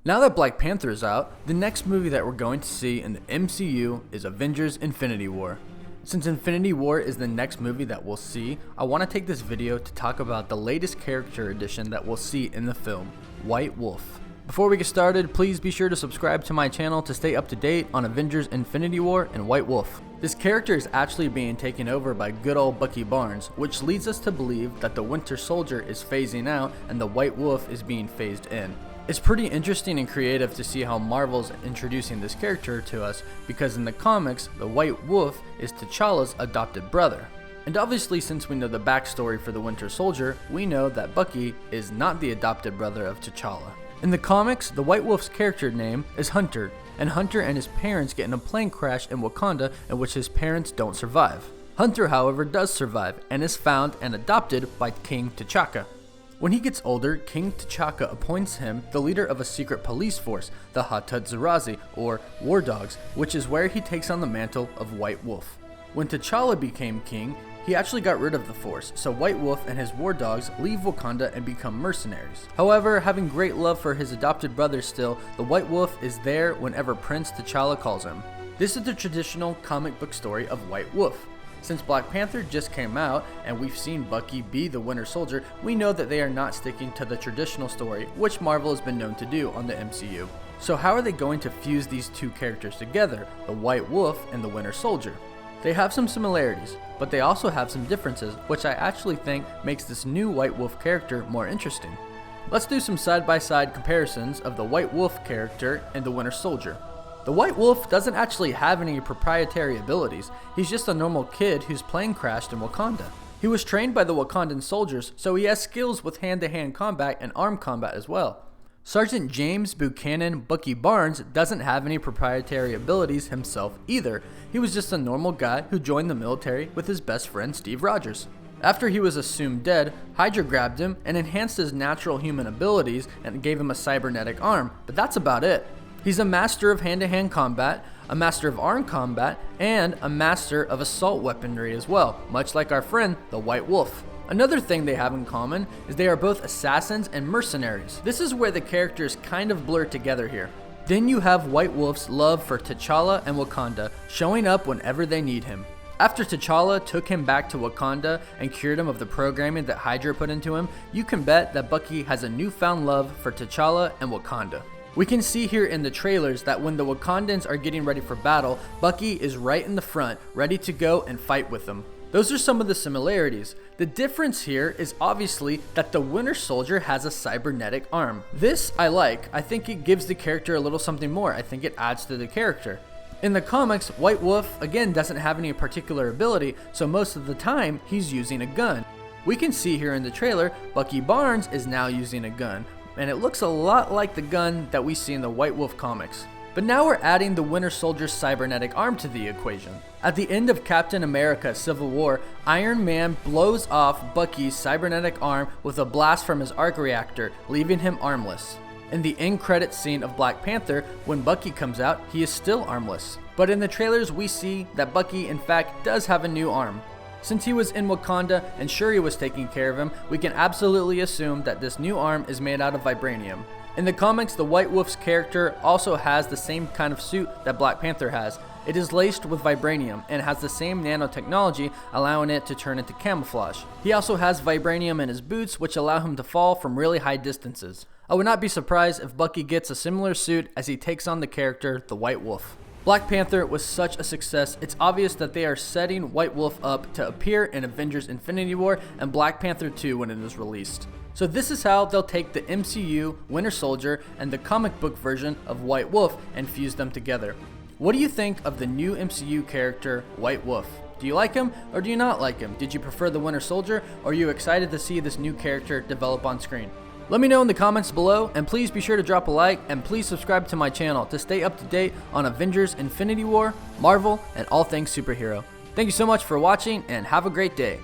Now that Black Panther is out, the next movie that we're going to see in the MCU is Avengers Infinity War. Since Infinity War is the next movie that we'll see, I want to take this video to talk about the latest character addition that we'll see in the film, White Wolf. Before we get started, please be sure to subscribe to my channel to stay up to date on Avengers Infinity War and White Wolf. This character is actually being taken over by good old Bucky Barnes, which leads us to believe that the Winter Soldier is phasing out and the White Wolf is being phased in. It's pretty interesting and creative to see how Marvel's introducing this character to us, because in the comics, the White Wolf is T'Challa's adopted brother. And obviously, since we know the backstory for the Winter Soldier, we know that Bucky is not the adopted brother of T'Challa. In the comics, the White Wolf's character name is Hunter, and Hunter and his parents get in a plane crash in Wakanda in which his parents don't survive. Hunter, however, does survive and is found and adopted by King T'Chaka. When he gets older, King T'Chaka appoints him the leader of a secret police force, the Hattusarazi, or War Dogs, which is where he takes on the mantle of White Wolf. When T'Challa became king, he actually got rid of the force, so White Wolf and his War Dogs leave Wakanda and become mercenaries. However, having great love for his adopted brother still, the White Wolf is there whenever Prince T'Challa calls him. This is the traditional comic book story of White Wolf. Since Black Panther just came out and we've seen Bucky be the Winter Soldier, we know that they are not sticking to the traditional story, which Marvel has been known to do on the MCU. So how are they going to fuse these two characters together, the White Wolf and the Winter Soldier? They have some similarities, but they also have some differences, which I actually think makes this new White Wolf character more interesting. Let's do some side-by-side comparisons of the White Wolf character and the Winter Soldier. The White Wolf doesn't actually have any proprietary abilities. He's just a normal kid whose plane crashed in Wakanda. He was trained by the Wakandan soldiers, so he has skills with hand-to-hand combat and armed combat as well. Sergeant James Buchanan Bucky Barnes doesn't have any proprietary abilities himself either. He was just a normal guy who joined the military with his best friend Steve Rogers. After he was assumed dead, Hydra grabbed him and enhanced his natural human abilities and gave him a cybernetic arm, but that's about it. He's a master of hand-to-hand combat, a master of armed combat, and a master of assault weaponry as well, much like our friend, the White Wolf. Another thing they have in common is they are both assassins and mercenaries. This is where the characters kind of blur together here. Then you have White Wolf's love for T'Challa and Wakanda, showing up whenever they need him. After T'Challa took him back to Wakanda and cured him of the programming that Hydra put into him, you can bet that Bucky has a newfound love for T'Challa and Wakanda. We can see here in the trailers that when the Wakandans are getting ready for battle, Bucky is right in the front, ready to go and fight with them. Those are some of the similarities. The difference here is obviously that the Winter Soldier has a cybernetic arm. This I like. I think it gives the character a little something more. I think it adds to the character. In the comics, White Wolf again doesn't have any particular ability, so most of the time he's using a gun. We can see here in the trailer, Bucky Barnes is now using a gun, and it looks a lot like the gun that we see in the White Wolf comics. But now we're adding the Winter Soldier's cybernetic arm to the equation. At the end of Captain America Civil War, Iron Man blows off Bucky's cybernetic arm with a blast from his arc reactor, leaving him armless. In the end credits scene of Black Panther, when Bucky comes out, he is still armless. But in the trailers we see that Bucky in fact does have a new arm. Since he was in Wakanda and Shuri was taking care of him, we can absolutely assume that this new arm is made out of vibranium. In the comics, the White Wolf's character also has the same kind of suit that Black Panther has. It is laced with vibranium and has the same nanotechnology, allowing it to turn into camouflage. He also has vibranium in his boots, which allow him to fall from really high distances. I would not be surprised if Bucky gets a similar suit as he takes on the character, the White Wolf. Black Panther was such a success, it's obvious that they are setting White Wolf up to appear in Avengers Infinity War and Black Panther 2 when it is released. So this is how they'll take the MCU, Winter Soldier, and the comic book version of White Wolf and fuse them together. What do you think of the new MCU character, White Wolf? Do you like him or do you not like him? Did you prefer the Winter Soldier, or are you excited to see this new character develop on screen? Let me know in the comments below, and please be sure to drop a like, and please subscribe to my channel to stay up to date on Avengers Infinity War, Marvel, and all things superhero. Thank you so much for watching, and have a great day.